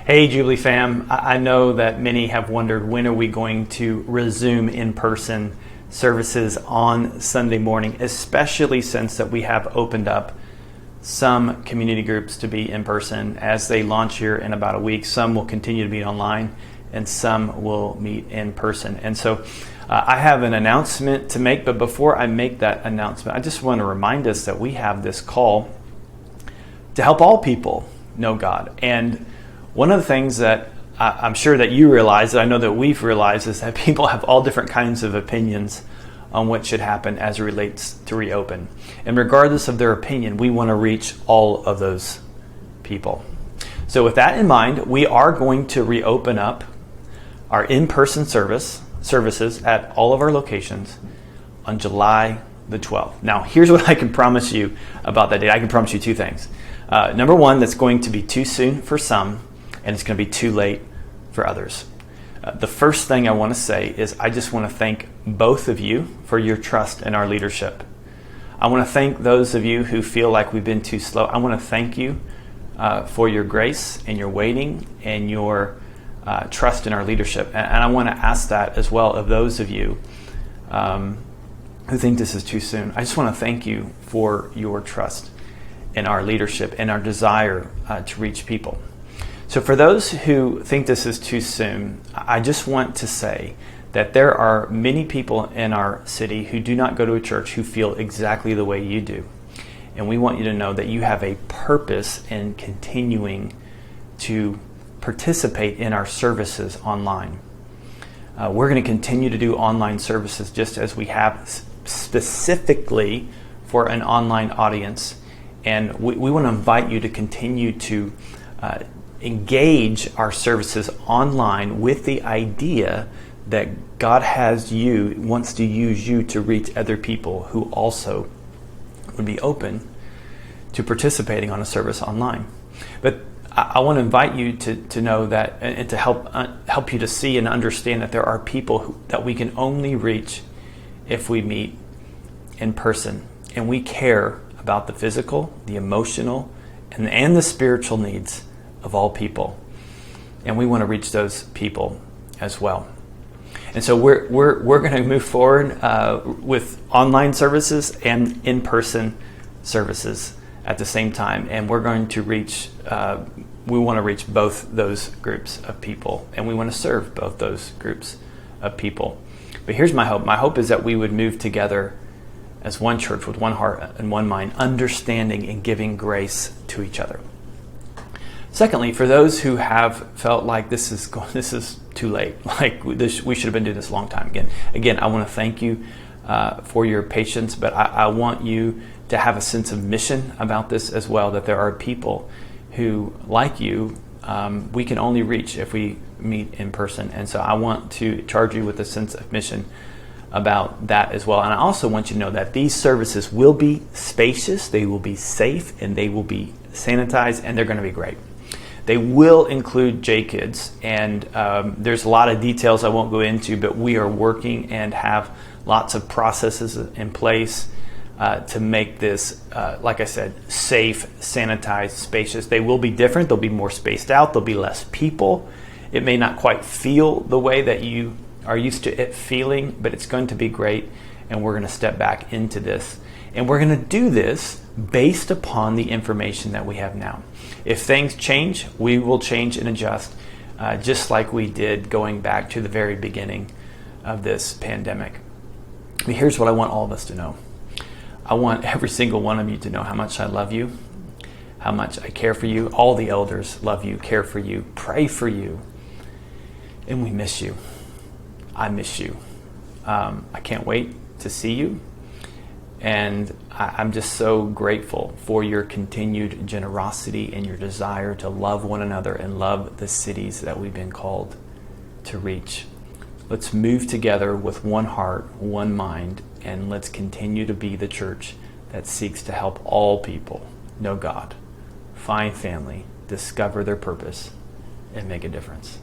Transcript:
Hey, Jubilee fam. I know that many have wondered, when are we going to resume in-person services on Sunday morning, especially since that we have opened up some community groups to be in person as they launch here in about a week. Some will continue to be online and some will meet in person. And so I have an announcement to make, but before I make that announcement, I just want to remind us that we have this call to help all people know God. And one of the things that I'm sure that you realize, that I know that we've realized, is that people have all different kinds of opinions on what should happen as it relates to reopen. And regardless of their opinion, we want to reach all of those people. So with that in mind, we are going to reopen up our in-person services at all of our locations on July the 12th. Now, here's what I can promise you about that date. I can promise you two things. Number one, that's going to be too soon for some, and it's going to be too late for others. The first thing I want to say is I just want to thank both of you for your trust in our leadership. I want to thank those of you who feel like we've been too slow. I want to thank you for your grace and your waiting and your trust in our leadership. And I want to ask that as well of those of you who think this is too soon. I just want to thank you for your trust in our leadership and our desire to reach people. So for those who think this is too soon, I just want to say that there are many people in our city who do not go to a church who feel exactly the way you do. And we want you to know that you have a purpose in continuing to participate in our services online. We're going to continue to do online services just as we have specifically for an online audience. And we want to invite you to continue to engage our services online with the idea that God wants to use you to reach other people who also would be open to participating on a service online. But I want to invite you to know that, and to help you to see and understand that there are people that we can only reach if we meet in person. And we care about the physical, the emotional, and the spiritual needs of all people. And we want to reach those people as well. And so we're going to move forward with online services and in-person services at the same time. And we're going to we want to reach both those groups of people, and we want to serve both those groups of people. But here's my hope. My hope is that we would move together as one church with one heart and one mind, understanding and giving grace to each other. Secondly, for those who have felt like this is too late, like we should have been doing this a long time again, I want to thank you for your patience, but I want you to have a sense of mission about this as well, that there are people who, like you, we can only reach if we meet in person. And so I want to charge you with a sense of mission about that as well. And I also want you to know that these services will be spacious, they will be safe, and they will be sanitized, and they're going to be great. They will include J-Kids, and there's a lot of details I won't go into, but we are working and have lots of processes in place to make this, like I said, safe, sanitized, spacious. They will be different. They'll be more spaced out. There'll be less people. It may not quite feel the way that you are used to it feeling, but it's going to be great, and we're going to step back into this. And we're going to do this based upon the information that we have now. If things change, we will change and adjust, just like we did going back to the very beginning of this pandemic. But here's what I want all of us to know. I want every single one of you to know how much I love you, how much I care for you. All the elders love you, care for you, pray for you, and we miss you. I miss you. I can't wait to see you. And I'm just so grateful for your continued generosity and your desire to love one another and love the cities that we've been called to reach. Let's move together with one heart, one mind, and let's continue to be the church that seeks to help all people know God, find family, discover their purpose, and make a difference.